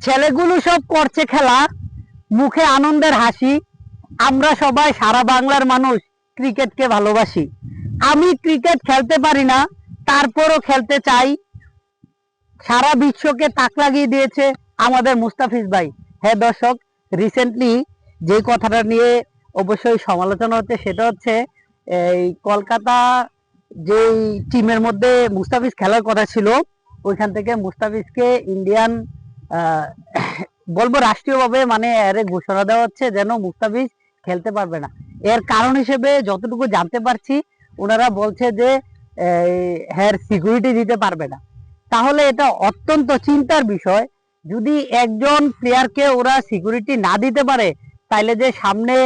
ছেলেগুলো সব করছে খেলা, মুখে আনন্দের হাসি। আমরা সবাই সারা বাংলার মানুষ ক্রিকেটকে ভালোবাসি। আমি ক্রিকেট খেলতে পারি না, তারপরও খেলতে চাই। সারা বিশ্বকে তাক লাগিয়ে দিয়েছে আমাদের মুস্তাফিজ ভাই। হ্যাঁ দর্শক, রিসেন্টলি যে কথাটা নিয়ে অবশ্যই সমালোচনা হচ্ছে সেটা হচ্ছে এই কলকাতা যে টিমের মধ্যে মুস্তাফিজ খেলার কথা ছিল, ওইখান থেকে মুস্তাফিজকে ইন্ডিয়ান বলবো রাষ্ট্রীয়ভাবে মানে এর ঘোষণা দেওয়া হচ্ছে যেন মুস্তাফিজ খেলতে পারবে না। এর কারণ হিসেবে যতটুকু জানতে পারছি, ওনারা বলছে যে হ্যাঁ সিকিউরিটি দিতে পারবে না। তাহলে এটা অত্যন্ত চিন্তার বিষয়। যদি একজন প্লেয়ারকে ওরা সিকিউরিটি না দিতে পারে, তাইলে যে সামনে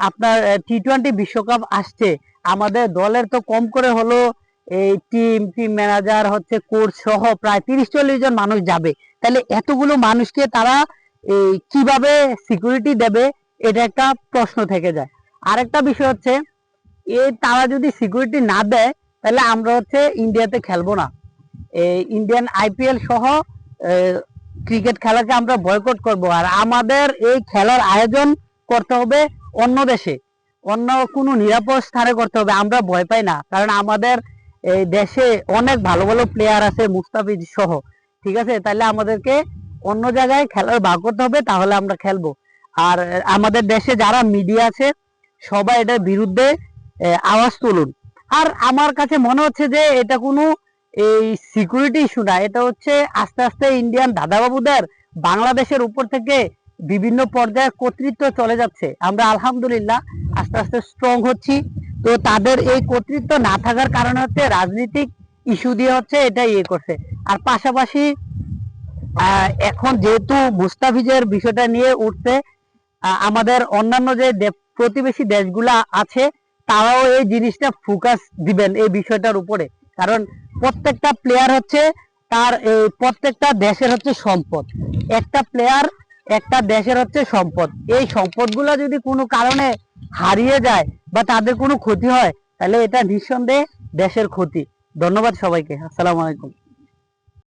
আপনার টি-20 বিশ্বকাপ আসছে, আমাদের দলের তো কম করে হলো এই টিম ম্যানেজার হচ্ছে কোচ সহ প্রায় 30-40 জন মানুষ যাবে। তাহলে এতগুলো মানুষকে তারা কিভাবে সিকিউরিটি দেবে, এটা একটা প্রশ্ন থেকে যায়। আরেকটা বিষয় হচ্ছে তারা যদি সিকিউরিটি না দেয়, তাহলে আমরা হচ্ছে ইন্ডিয়াতে খেলবো না। ইন্ডিয়ান আইপিএল সহ ক্রিকেট খেলাকে আমরা বয়কট করব। আর আমাদের এই খেলার আয়োজন করতে হবে অন্য দেশে, অন্য কোনো নিরাপদ স্থানে করতে হবে। আমরা ভয় পাই না, কারণ আমাদের এই দেশে অনেক ভালো ভালো প্লেয়ার আছে মুস্তাফিজ সহ। ঠিক আছে, তাহলে আমাদেরকে অন্য জায়গায় খেলার ভাগ করতে হবে, তাহলে আমরা খেলবো। আর আমাদের দেশে যারা মিডিয়া আছে সবাই এটার বিরুদ্ধে আওয়াজ তুলুন। আর আমার কাছে মনে হচ্ছে যে এটা কোনো এই সিকিউরিটি ইস্যু না, এটা হচ্ছে আস্তে আস্তে ইন্ডিয়ান দাদাবাবুদের বাংলাদেশের উপর থেকে বিভিন্ন পর্যায়ে কর্তৃত্ব চলে যাচ্ছে। আমরা আলহামদুলিল্লাহ আস্তে আস্তে স্ট্রং হচ্ছি। তো তাদের এই কর্তৃত্ব না থাকার কারণে হচ্ছে রাজনৈতিক ইস্যু দিয়ে হচ্ছে এটা করছে। আর পাশাপাশি এখন যেহেতু মুস্তাফিজের বিষয়টা নিয়ে উঠছে, আমাদের অন্যান্য যে প্রতিবেশী দেশগুলা আছে তারাও এই জিনিসটা ফোকাস দিবেন এই বিষয়টার উপরে। কারণ প্রত্যেকটা প্লেয়ার হচ্ছে তার প্রত্যেকটা দেশের হচ্ছে সম্পদ। একটা প্লেয়ার একটা দেশের হচ্ছে সম্পদ। এই সম্পদগুলো যদি কোনো কারণে হারিয়ে যায় বা তাদের কোনো ক্ষতি হয়, তাহলে এটা নিঃসন্দেহে দেশের ক্ষতি। ধন্যবাদ সবাইকে। আসসালামু আলাইকুম।